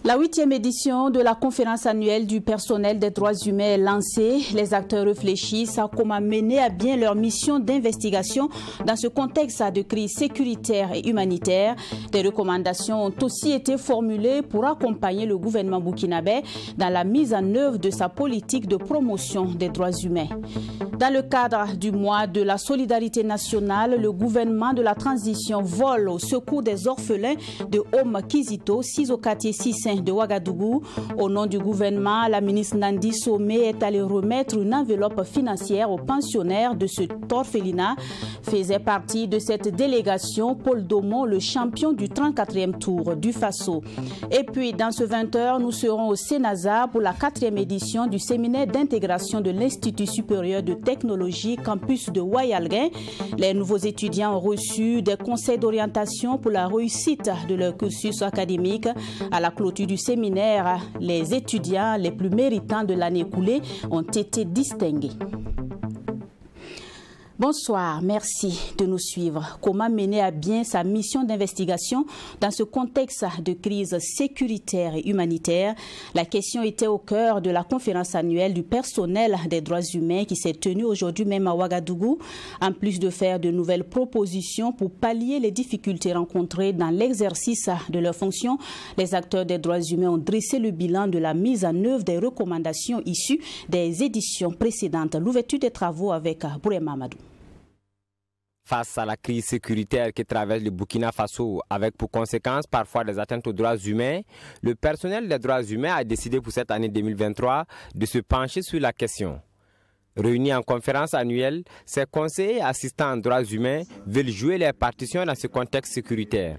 La 8e édition de la conférence annuelle du personnel des droits humains est lancée. Les acteurs réfléchissent à comment mener à bien leur mission d'investigation dans ce contexte de crise sécuritaire et humanitaire. Des recommandations ont aussi été formulées pour accompagner le gouvernement burkinabé dans la mise en œuvre de sa politique de promotion des droits humains. Dans le cadre du mois de la solidarité nationale, le gouvernement de la transition vole au secours des orphelins de Homme Kizito, 6 au quartier 6 de Ouagadougou. Au nom du gouvernement, la ministre Nandi Somé est allée remettre une enveloppe financière aux pensionnaires de ce orphelinat. Faisait partie de cette délégation Paul Domon, le champion du 34e tour du Faso. Et puis, dans ce 20h, nous serons au Sénazar pour la 4e édition du séminaire d'intégration de l'Institut supérieur de technologie campus de Ouayalguin. Les nouveaux étudiants ont reçu des conseils d'orientation pour la réussite de leur cursus académique. À la clôture du séminaire, les étudiants les plus méritants de l'année écoulée ont été distingués. Bonsoir, merci de nous suivre. Comment mener à bien sa mission d'investigation dans ce contexte de crise sécuritaire et humanitaire? La question était au cœur de la conférence annuelle du personnel des droits humains qui s'est tenue aujourd'hui même à Ouagadougou. En plus de faire de nouvelles propositions pour pallier les difficultés rencontrées dans l'exercice de leurs fonctions, les acteurs des droits humains ont dressé le bilan de la mise en œuvre des recommandations issues des éditions précédentes. L'ouverture des travaux avec Bourema Amadou. Face à la crise sécuritaire qui traverse le Burkina Faso, avec pour conséquence parfois des atteintes aux droits humains, le personnel des droits humains a décidé pour cette année 2023 de se pencher sur la question. Réunis en conférence annuelle, ces conseillers et assistants en droits humains veulent jouer les partitions dans ce contexte sécuritaire.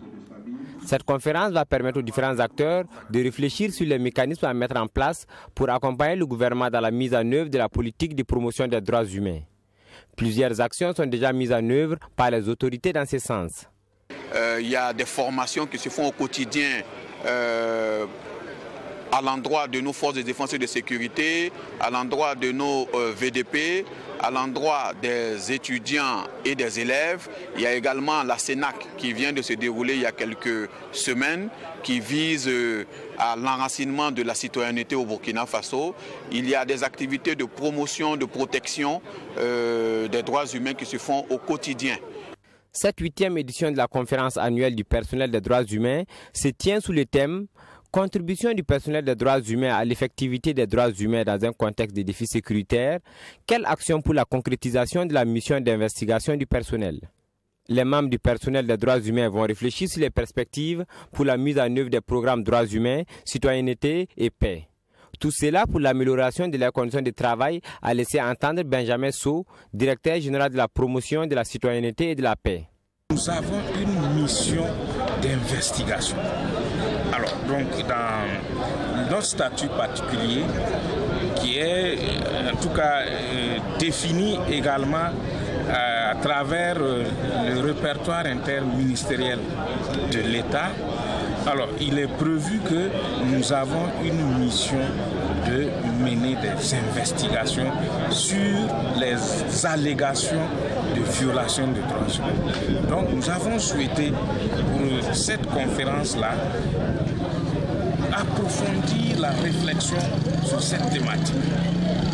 Cette conférence va permettre aux différents acteurs de réfléchir sur les mécanismes à mettre en place pour accompagner le gouvernement dans la mise en œuvre de la politique de promotion des droits humains. Plusieurs actions sont déjà mises en œuvre par les autorités dans ce sens. Il y a des formations qui se font au quotidien à l'endroit de nos forces de défense et de sécurité, à l'endroit de nos VDP, à l'endroit des étudiants et des élèves. Il y a également la CENAC qui vient de se dérouler il y a quelques semaines, qui vise à l'enracinement de la citoyenneté au Burkina Faso. Il y a des activités de promotion, de protection des droits humains qui se font au quotidien. Cette 8e édition de la conférence annuelle du personnel des droits humains se tient sous le thème « Contribution du personnel des droits humains à l'effectivité des droits humains dans un contexte de défis sécuritaires. Quelle action pour la concrétisation de la mission d'investigation du personnel ?» Les membres du personnel des droits humains vont réfléchir sur les perspectives pour la mise en œuvre des programmes droits humains, citoyenneté et paix. Tout cela pour l'amélioration de leurs conditions de travail, a laissé entendre Benjamin Sow, directeur général de la promotion de la citoyenneté et de la paix. Nous avons une mission d'investigation. Alors, donc, dans notre statut particulier, qui est en tout cas défini également à travers le répertoire interministériel de l'État, alors il est prévu que nous avons une mission de mener des investigations sur les allégations de violation des droits humains. Donc nous avons souhaité pour cette conférence-là approfondir la réflexion sur cette thématique.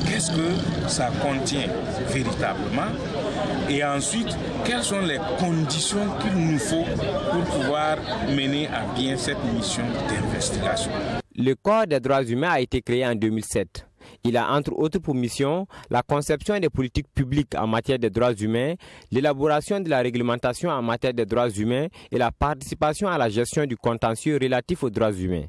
Qu'est-ce que ça contient véritablement? Et ensuite, quelles sont les conditions qu'il nous faut pour pouvoir mener à bien cette mission d'investigation? Le Corps des droits humains a été créé en 2007. Il a entre autres pour mission la conception des politiques publiques en matière de droits humains, l'élaboration de la réglementation en matière de droits humains et la participation à la gestion du contentieux relatif aux droits humains.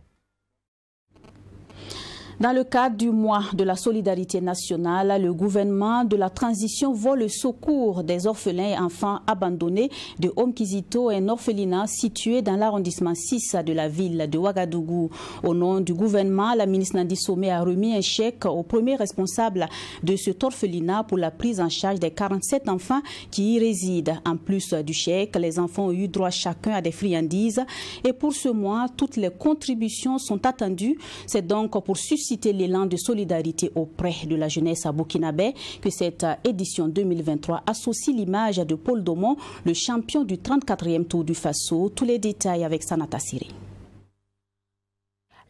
Dans le cadre du mois de la solidarité nationale, le gouvernement de la transition voit le secours des orphelins et enfants abandonnés de Omkizito, un orphelinat situé dans l'arrondissement 6 de la ville de Ouagadougou. Au nom du gouvernement, la ministre Nandi Somé a remis un chèque au premier responsable de cet orphelinat pour la prise en charge des 47 enfants qui y résident. En plus du chèque, les enfants ont eu droit chacun à des friandises. Et pour ce mois, toutes les contributions sont attendues. C'est donc pour susciter l'élan de solidarité auprès de la jeunesse à burkinabé que cette édition 2023 associe l'image de Paul Domon, le champion du 34e Tour du Faso. Tous les détails avec Sanata Siri.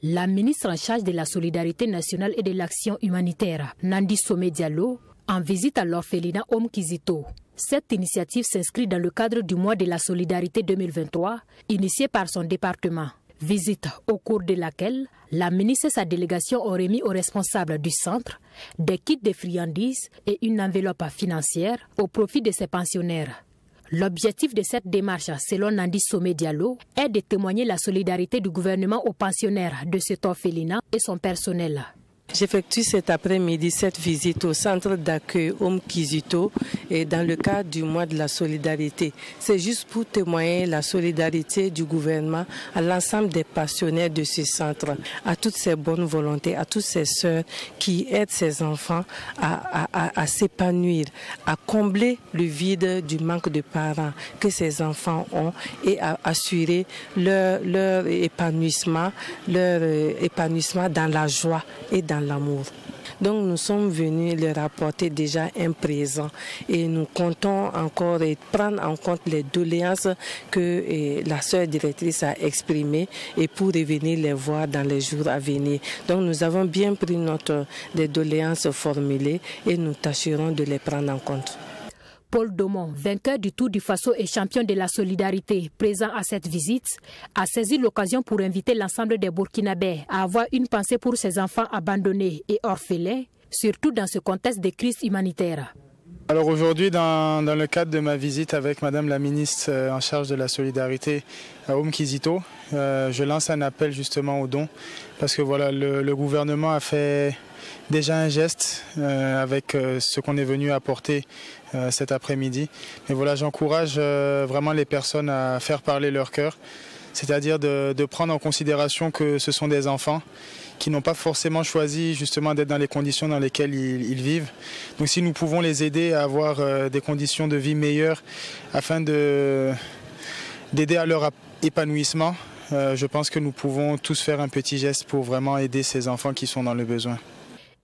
La ministre en charge de la solidarité nationale et de l'action humanitaire, Nandi Somé Diallo, en visite à l'orphelinat Omkizito. Cette initiative s'inscrit dans le cadre du mois de la solidarité 2023, initié par son département. Visite au cours de laquelle la ministre et sa délégation ont remis aux responsables du centre des kits de friandises et une enveloppe financière au profit de ses pensionnaires. L'objectif de cette démarche, selon Nandi Somé Diallo, est de témoigner la solidarité du gouvernement aux pensionnaires de cet orphelinat et son personnel. J'effectue cet après-midi cette visite au centre d'accueil Omkizito et dans le cadre du mois de la solidarité. C'est juste pour témoigner la solidarité du gouvernement à l'ensemble des pensionnaires de ce centre, à toutes ces bonnes volontés, à toutes ces sœurs qui aident ces enfants à s'épanouir, à combler le vide du manque de parents que ces enfants ont et à assurer leur épanouissement dans la joie et dans l'amour. Donc nous sommes venus leur apporter déjà un présent et nous comptons encore prendre en compte les doléances que la sœur directrice a exprimées et pour revenir les voir dans les jours à venir. Donc nous avons bien pris note des doléances formulées et nous tâcherons de les prendre en compte. Paul Domon, vainqueur du Tour du Faso et champion de la solidarité, présent à cette visite, a saisi l'occasion pour inviter l'ensemble des Burkinabés à avoir une pensée pour ces enfants abandonnés et orphelins, surtout dans ce contexte de crise humanitaire. Alors aujourd'hui, dans le cadre de ma visite avec Madame la ministre en charge de la solidarité à Omkizito, je lance un appel justement aux dons parce que voilà, le gouvernement a fait déjà un geste avec ce qu'on est venu apporter cet après-midi. Mais voilà, j'encourage vraiment les personnes à faire parler leur cœur, c'est-à-dire de prendre en considération que ce sont des enfants qui n'ont pas forcément choisi justement d'être dans les conditions dans lesquelles ils vivent. Donc si nous pouvons les aider à avoir des conditions de vie meilleures afin d'aider à leur épanouissement, je pense que nous pouvons tous faire un petit geste pour vraiment aider ces enfants qui sont dans le besoin.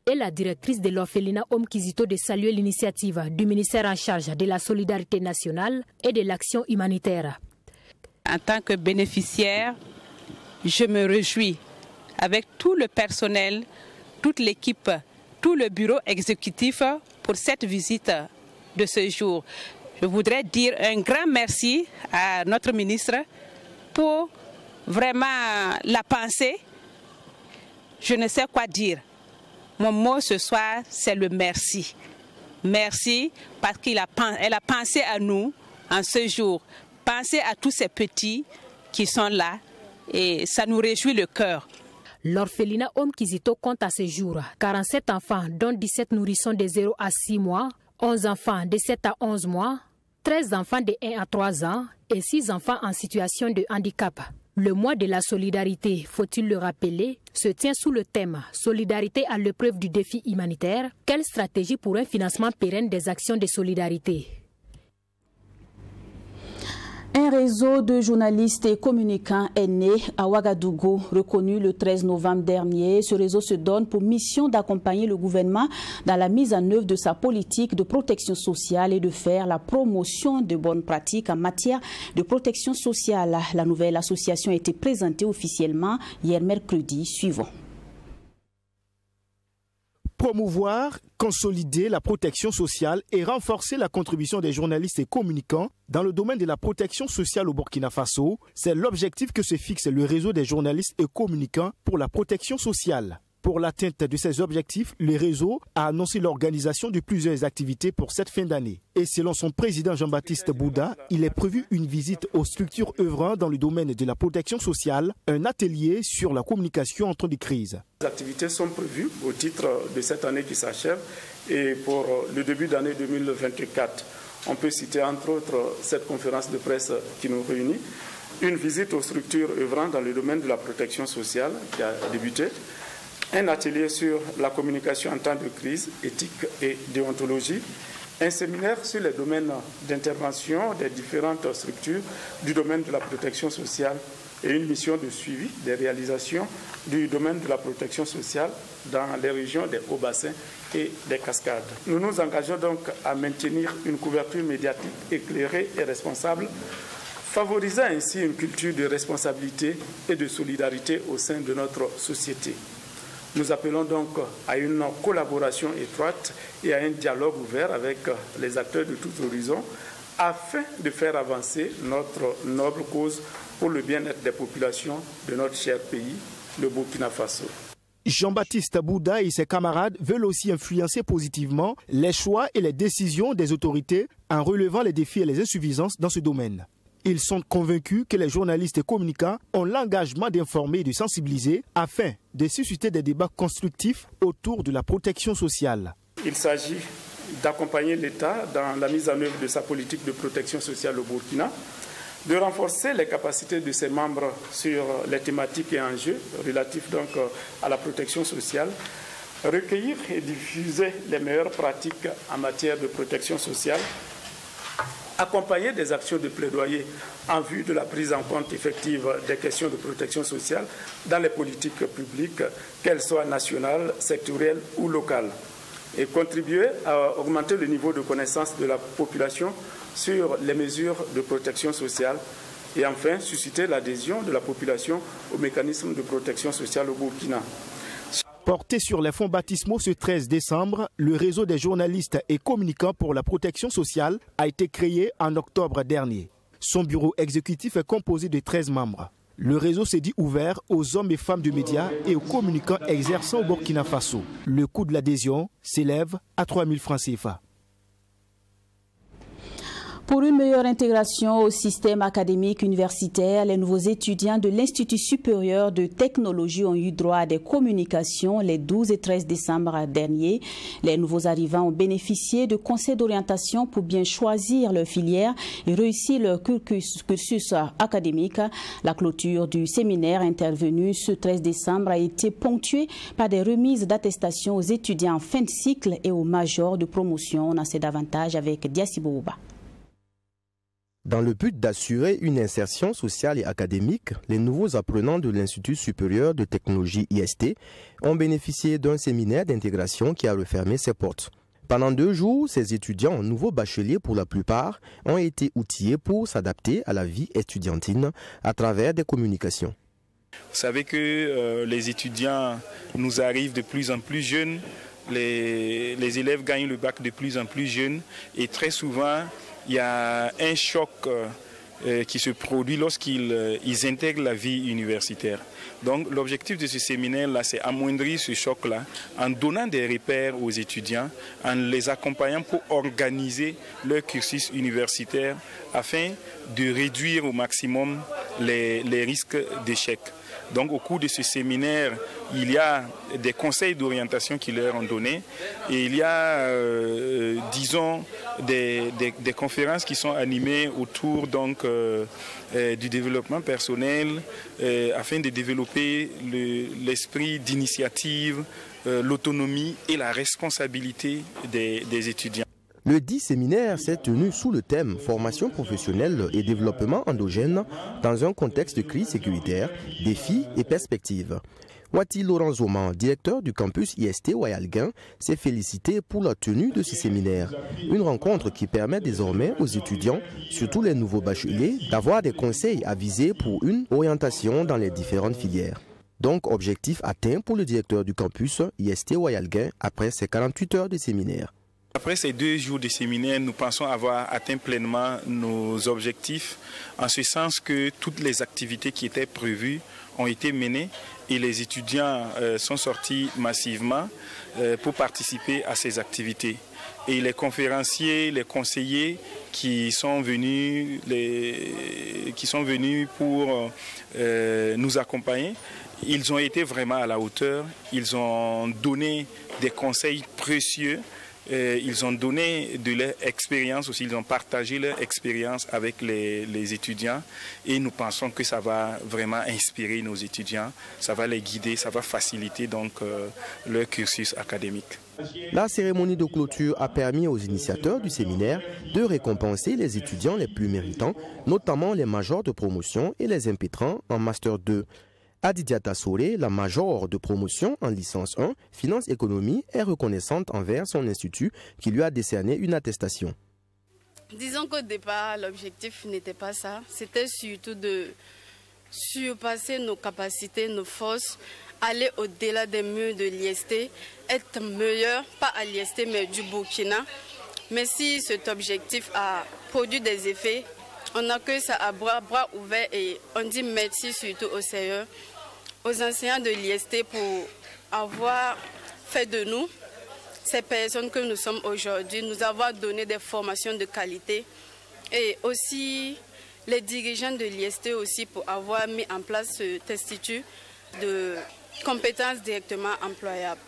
Et la directrice de l'orphelinat Omkizito de saluer l'initiative du ministère en charge de la solidarité nationale et de l'action humanitaire. En tant que bénéficiaire, je me réjouis avec tout le personnel, toute l'équipe, tout le bureau exécutif pour cette visite de ce jour. Je voudrais dire un grand merci à notre ministre pour vraiment la pensée. Je ne sais quoi dire. Mon mot ce soir, c'est le merci. Merci parce qu'elle a pensé à nous en ce jour. Pensez à tous ces petits qui sont là et ça nous réjouit le cœur. L'orphelinat Omkizito compte à ce jour 47 enfants, dont 17 nourrissons de 0 à 6 mois, 11 enfants de 7 à 11 mois, 13 enfants de 1 à 3 ans et 6 enfants en situation de handicap. Le mois de la solidarité, faut-il le rappeler, se tient sous le thème « Solidarité à l'épreuve du défi humanitaire ». Quelle stratégie pour un financement pérenne des actions de solidarité? Un réseau de journalistes et communicants est né à Ouagadougou, reconnu le 13 novembre dernier. Ce réseau se donne pour mission d'accompagner le gouvernement dans la mise en œuvre de sa politique de protection sociale et de faire la promotion de bonnes pratiques en matière de protection sociale. La nouvelle association a été présentée officiellement hier mercredi suivant. Promouvoir, consolider la protection sociale et renforcer la contribution des journalistes et communicants dans le domaine de la protection sociale au Burkina Faso, c'est l'objectif que se fixe le réseau des journalistes et communicants pour la protection sociale. Pour l'atteinte de ces objectifs, le réseau a annoncé l'organisation de plusieurs activités pour cette fin d'année. Et selon son président Jean-Baptiste Bouda, il est prévu une visite aux structures œuvrant dans le domaine de la protection sociale, un atelier sur la communication en temps de crise. Les activités sont prévues au titre de cette année qui s'achève et pour le début d'année 2024. On peut citer entre autres cette conférence de presse qui nous réunit, une visite aux structures œuvrant dans le domaine de la protection sociale qui a débuté, un atelier sur la communication en temps de crise, éthique et déontologie, un séminaire sur les domaines d'intervention des différentes structures du domaine de la protection sociale et une mission de suivi des réalisations du domaine de la protection sociale dans les régions des hauts-bassins et des cascades. Nous nous engageons donc à maintenir une couverture médiatique éclairée et responsable, favorisant ainsi une culture de responsabilité et de solidarité au sein de notre société. Nous appelons donc à une collaboration étroite et à un dialogue ouvert avec les acteurs de tous horizons afin de faire avancer notre noble cause pour le bien-être des populations de notre cher pays, le Burkina Faso. Jean-Baptiste Bouda et ses camarades veulent aussi influencer positivement les choix et les décisions des autorités en relevant les défis et les insuffisances dans ce domaine. Ils sont convaincus que les journalistes et communicants ont l'engagement d'informer et de sensibiliser afin de susciter des débats constructifs autour de la protection sociale. Il s'agit d'accompagner l'État dans la mise en œuvre de sa politique de protection sociale au Burkina, de renforcer les capacités de ses membres sur les thématiques et enjeux relatifs donc à la protection sociale, recueillir et diffuser les meilleures pratiques en matière de protection sociale, accompagner des actions de plaidoyer en vue de la prise en compte effective des questions de protection sociale dans les politiques publiques, qu'elles soient nationales, sectorielles ou locales, et contribuer à augmenter le niveau de connaissance de la population sur les mesures de protection sociale et enfin susciter l'adhésion de la population aux mécanismes de protection sociale au Burkina. Porté sur les fonds baptismaux ce 13 décembre, le réseau des journalistes et communicants pour la protection sociale a été créé en octobre dernier. Son bureau exécutif est composé de 13 membres. Le réseau s'est dit ouvert aux hommes et femmes de médias et aux communicants exerçant au Burkina Faso. Le coût de l'adhésion s'élève à 3 000 francs CFA. Pour une meilleure intégration au système académique universitaire, les nouveaux étudiants de l'Institut supérieur de technologie ont eu droit à des communications les 12 et 13 décembre dernier. Les nouveaux arrivants ont bénéficié de conseils d'orientation pour bien choisir leur filière et réussir leur cursus académique. La clôture du séminaire intervenu ce 13 décembre a été ponctuée par des remises d'attestation aux étudiants en fin de cycle et aux majors de promotion. On en sait davantage avec Diasibo Ouba. Dans le but d'assurer une insertion sociale et académique, les nouveaux apprenants de l'Institut supérieur de technologie IST ont bénéficié d'un séminaire d'intégration qui a refermé ses portes. Pendant 2 jours, ces étudiants, nouveaux bacheliers pour la plupart, ont été outillés pour s'adapter à la vie étudiantine à travers des communications. Vous savez que les étudiants nous arrivent de plus en plus jeunes, les élèves gagnent le bac de plus en plus jeunes et très souvent, il y a un choc qui se produit lorsqu'ils intègrent la vie universitaire. Donc l'objectif de ce séminaire-là, c'est amoindrir ce choc-là en donnant des repères aux étudiants, en les accompagnant pour organiser leur cursus universitaire afin de réduire au maximum les risques d'échec. Donc au cours de ce séminaire, il y a des conseils d'orientation qui leur ont donné et il y a, disons, des conférences qui sont animées autour donc, du développement personnel afin de développer l'esprit d'initiative, l'autonomie et la responsabilité des étudiants. Le 10 séminaire s'est tenu sous le thème « Formation professionnelle et développement endogène dans un contexte de crise sécuritaire, défis et perspectives ». Wati Laurent Zoman, directeur du campus IST Wayalguin, s'est félicité pour la tenue de ce séminaire. Une rencontre qui permet désormais aux étudiants, surtout les nouveaux bacheliers, d'avoir des conseils avisés pour une orientation dans les différentes filières. Donc, objectif atteint pour le directeur du campus IST Wayalguin après ses 48 heures de séminaire. Après ces 2 jours de séminaire, nous pensons avoir atteint pleinement nos objectifs, en ce sens que toutes les activités qui étaient prévues ont été menées et les étudiants sont sortis massivement pour participer à ces activités. Et les conférenciers, les conseillers qui sont venus pour nous accompagner, ils ont été vraiment à la hauteur, ils ont donné des conseils précieux, ils ont donné de leur expérience aussi, ils ont partagé leur expérience avec les étudiants et nous pensons que ça va vraiment inspirer nos étudiants, ça va les guider, ça va faciliter donc leur cursus académique. La cérémonie de clôture a permis aux initiateurs du séminaire de récompenser les étudiants les plus méritants, notamment les majors de promotion et les impétrants en Master 2. Adidiata Soré, la major de promotion en licence 1, finance économie, est reconnaissante envers son institut qui lui a décerné une attestation. Disons qu'au départ, l'objectif n'était pas ça. C'était surtout de surpasser nos capacités, nos forces, aller au-delà des murs de l'IST, être meilleur, pas à l'IST mais du Burkina. Mais si cet objectif a produit des effets, on accueille ça à bras ouverts et on dit merci surtout au CE, aux enseignants de l'IST pour avoir fait de nous ces personnes que nous sommes aujourd'hui, nous avoir donné des formations de qualité et aussi les dirigeants de l'IST aussi pour avoir mis en place cet institut de compétences directement employables.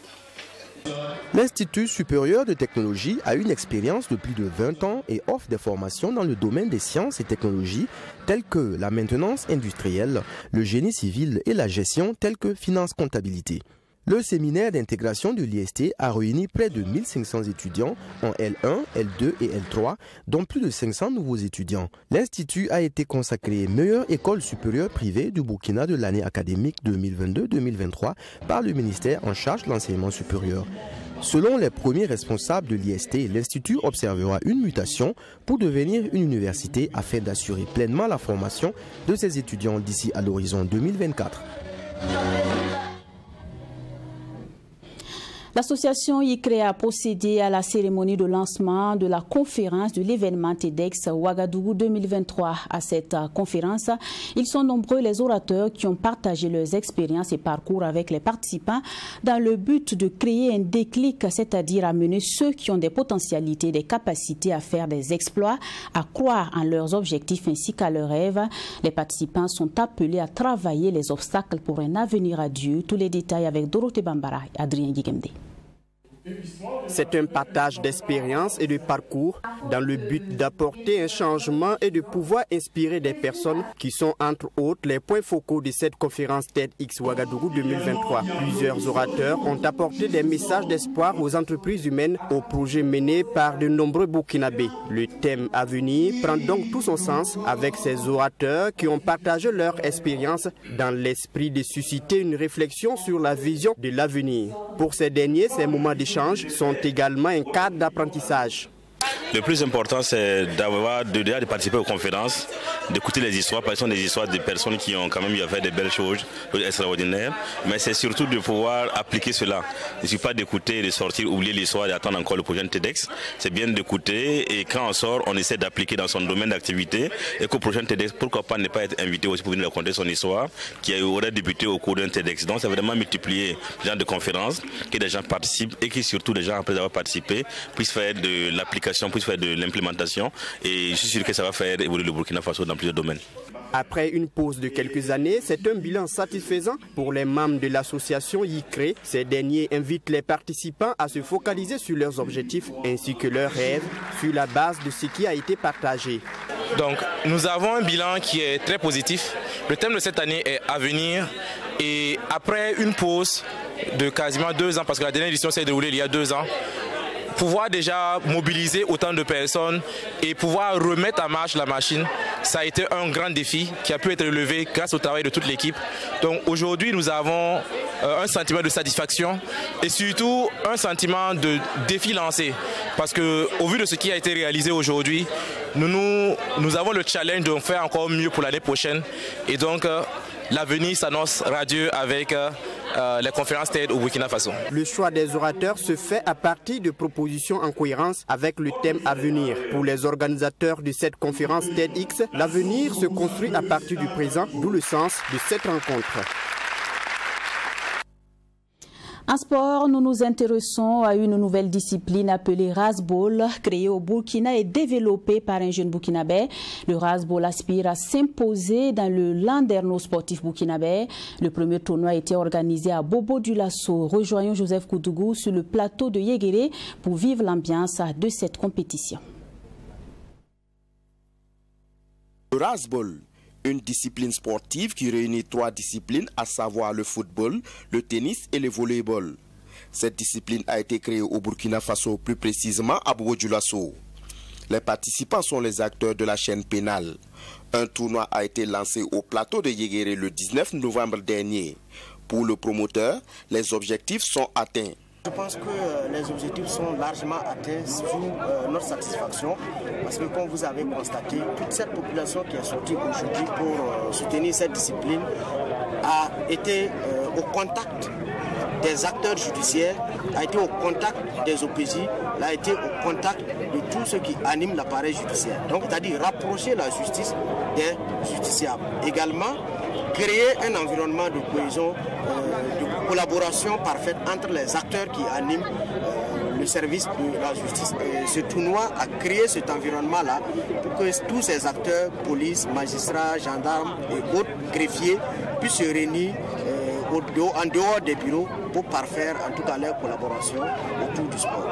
L'Institut supérieur de technologie a une expérience de plus de 20 ans et offre des formations dans le domaine des sciences et technologies telles que la maintenance industrielle, le génie civil et la gestion telle que finance-comptabilité. Le séminaire d'intégration de l'IST a réuni près de 1500 étudiants en L1, L2 et L3, dont plus de 500 nouveaux étudiants. L'Institut a été consacré meilleure école supérieure privée du Burkina de l'année académique 2022-2023 par le ministère en charge de l'enseignement supérieur. Selon les premiers responsables de l'IST, l'Institut observera une mutation pour devenir une université afin d'assurer pleinement la formation de ses étudiants d'ici à l'horizon 2024. L'association ICRE a procédé à la cérémonie de lancement de la conférence de l'événement TEDx Ouagadougou 2023. À cette conférence, ils sont nombreux les orateurs qui ont partagé leurs expériences et parcours avec les participants dans le but de créer un déclic, c'est-à-dire amener ceux qui ont des potentialités, des capacités à faire des exploits, à croire en leurs objectifs ainsi qu'à leurs rêves. Les participants sont appelés à travailler les obstacles pour un avenir radieux. Tous les détails avec Dorothée Bambara et Adrien Guigemde. C'est un partage d'expériences et de parcours dans le but d'apporter un changement et de pouvoir inspirer des personnes qui sont entre autres les points focaux de cette conférence TEDx Ouagadougou 2023. Plusieurs orateurs ont apporté des messages d'espoir aux entreprises humaines, aux projets menés par de nombreux Burkinabés. Le thème à venir prend donc tout son sens avec ces orateurs qui ont partagé leur expérience dans l'esprit de susciter une réflexion sur la vision de l'avenir. Pour ces derniers, ces moments d'échange sont également un cadre d'apprentissage. Le plus important, c'est de participer aux conférences, d'écouter les histoires, parce que ce sont des histoires de personnes qui ont quand même eu à faire de belles choses extraordinaires, mais c'est surtout de pouvoir appliquer cela. Il ne suffit pas d'écouter, de sortir, oublier l'histoire et attendre encore le prochain TEDx. C'est bien d'écouter et quand on sort, on essaie d'appliquer dans son domaine d'activité et qu'au prochain TEDx, pourquoi pas ne pas être invité aussi pour venir raconter son histoire qui aurait débuté au cours d'un TEDx. Donc c'est vraiment multiplier le genre de conférences, que des gens participent et que surtout les gens, après avoir participé, puissent faire de l'application, puissent faire de l'implémentation et je suis sûr que ça va faire évoluer le Burkina Faso dans plusieurs domaines. Après une pause de quelques années, c'est un bilan satisfaisant pour les membres de l'association ICRE. Ces derniers invitent les participants à se focaliser sur leurs objectifs ainsi que leurs rêves sur la base de ce qui a été partagé. Donc nous avons un bilan qui est très positif. Le thème de cette année est Avenir et après une pause de quasiment 2 ans, parce que la dernière édition s'est déroulée il y a 2 ans, pouvoir déjà mobiliser autant de personnes et pouvoir remettre en marche la machine, ça a été un grand défi qui a pu être relevé grâce au travail de toute l'équipe. Donc aujourd'hui, nous avons un sentiment de satisfaction et surtout un sentiment de défi lancé. Parce qu'au vu de ce qui a été réalisé aujourd'hui, nous avons le challenge de faire encore mieux pour l'année prochaine. Et donc, l'avenir s'annonce radieux avec les conférences TED au Burkina Faso. Le choix des orateurs se fait à partir de propositions en cohérence avec le thème à venir. Pour les organisateurs de cette conférence TEDx, l'avenir se construit à partir du présent, d'où le sens de cette rencontre. En sport, nous nous intéressons à une nouvelle discipline appelée Rasball, créée au Burkina et développée par un jeune burkinabé. Le Rasball aspire à s'imposer dans le landerneau sportif burkinabé. Le premier tournoi a été organisé à Bobo-Dioulasso. Rejoignons Joseph Koudougou sur le plateau de Yéguéré pour vivre l'ambiance de cette compétition. Le Rasball, une discipline sportive qui réunit 3 disciplines, à savoir le football, le tennis et le volleyball. Cette discipline a été créée au Burkina Faso, plus précisément à Bobo-Dioulasso. Les participants sont les acteurs de la chaîne pénale. Un tournoi a été lancé au plateau de Yéguéré le 19 novembre dernier. Pour le promoteur, les objectifs sont atteints. Je pense que les objectifs sont largement atteints sur notre satisfaction parce que comme vous avez constaté, toute cette population qui est sortie aujourd'hui pour soutenir cette discipline a été au contact des acteurs judiciaires, a été au contact des OPJ, a été au contact de tous ceux qui animent l'appareil judiciaire. Donc c'est-à-dire rapprocher la justice des justiciables. Également, créer un environnement de cohésion, de collaboration parfaite entre les acteurs qui animent le service de la justice. Ce tournoi a créé cet environnement-là pour que tous ces acteurs, police, magistrats, gendarmes et autres greffiers puissent se réunir en dehors des bureaux pour parfaire en tout cas leur collaboration autour du sport.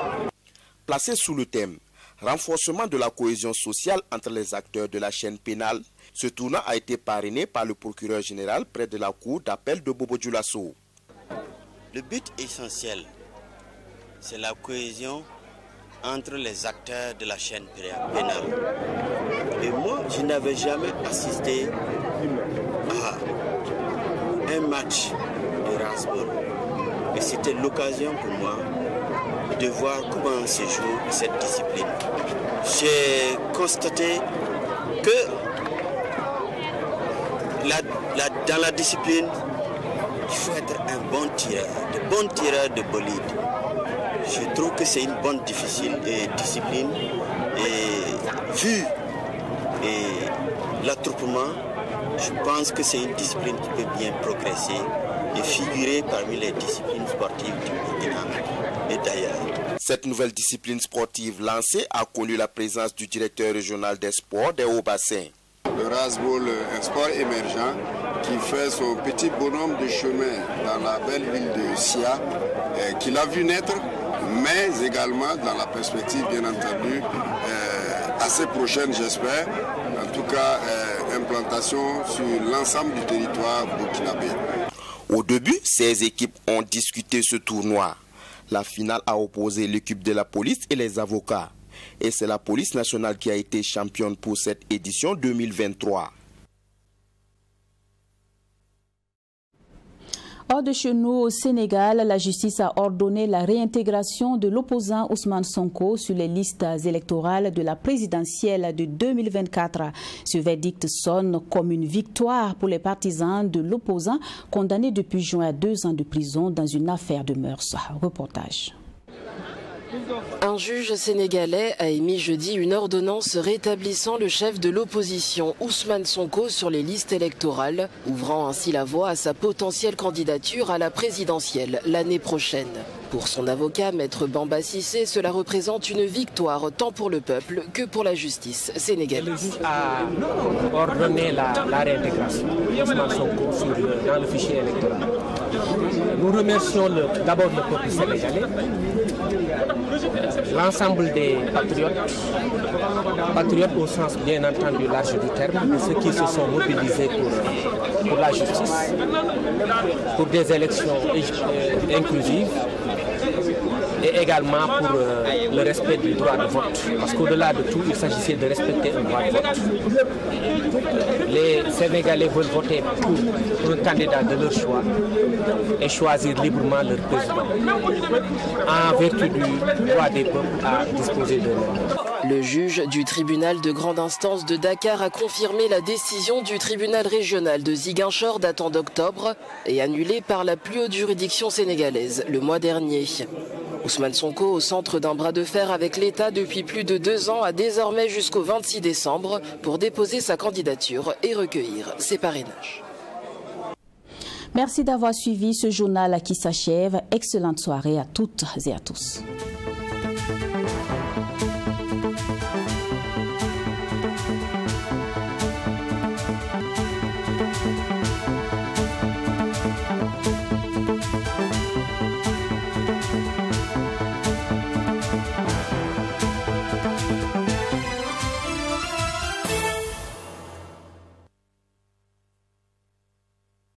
Placé sous le thème « Renforcement de la cohésion sociale entre les acteurs de la chaîne pénale », ce tournoi a été parrainé par le procureur général près de la cour d'appel de Bobo-Dioulasso. Le but essentiel, c'est la cohésion entre les acteurs de la chaîne pénale. Et moi, je n'avais jamais assisté à un match de Rasball. Et c'était l'occasion pour moi de voir comment se joue cette discipline. J'ai constaté que dans la discipline, il faut être un bon tireur de bolide. Je trouve que c'est une bonne discipline et vu l'attroupement, je pense que c'est une discipline qui peut bien progresser et figurer parmi les disciplines sportives du Burkina et d'ailleurs. Cette nouvelle discipline sportive lancée a connu la présence du directeur régional des sports des Hauts-Bassins. Le Rasball, un sport émergent qui fait son petit bonhomme de chemin dans la belle ville de Sia, qu'il a vu naître, mais également dans la perspective, bien entendu, assez prochaine, j'espère, en tout cas, implantation sur l'ensemble du territoire burkinabé. Au début, 16 équipes ont discuté ce tournoi. La finale a opposé l'équipe de la police et les avocats. Et c'est la police nationale qui a été championne pour cette édition 2023. Hors de chez nous, au Sénégal, la justice a ordonné la réintégration de l'opposant Ousmane Sonko sur les listes électorales de la présidentielle de 2024. Ce verdict sonne comme une victoire pour les partisans de l'opposant condamné depuis juin à 2 ans de prison dans une affaire de mœurs. Reportage. Un juge sénégalais a émis jeudi une ordonnance rétablissant le chef de l'opposition Ousmane Sonko sur les listes électorales, ouvrant ainsi la voie à sa potentielle candidature à la présidentielle l'année prochaine. Pour son avocat, Maître Bamba Cissé, cela représente une victoire tant pour le peuple que pour la justice sénégalaise. Le juge a ordonné la réintégration d'Ousmane Sonko dans le fichier électoral. Nous remercions d'abord le peuple sénégalais, l'ensemble des patriotes au sens bien entendu large du terme, ceux qui se sont mobilisés pour la justice, pour des élections inclusives et également pour le respect du droit de vote. Parce qu'au-delà de tout, il s'agissait de respecter un droit de vote. Les Sénégalais veulent voter pour un candidat de leur choix et choisir librement leur président en vertu du droit des peuples à disposer de leur. Le juge du tribunal de grande instance de Dakar a confirmé la décision du tribunal régional de Ziguinchor datant d'octobre et annulée par la plus haute juridiction sénégalaise le mois dernier. Ousmane Sonko, au centre d'un bras de fer avec l'État depuis plus de 2 ans, a désormais jusqu'au 26 décembre pour déposer sa candidature et recueillir ses parrainages. Merci d'avoir suivi ce journal qui s'achève. Excellente soirée à toutes et à tous.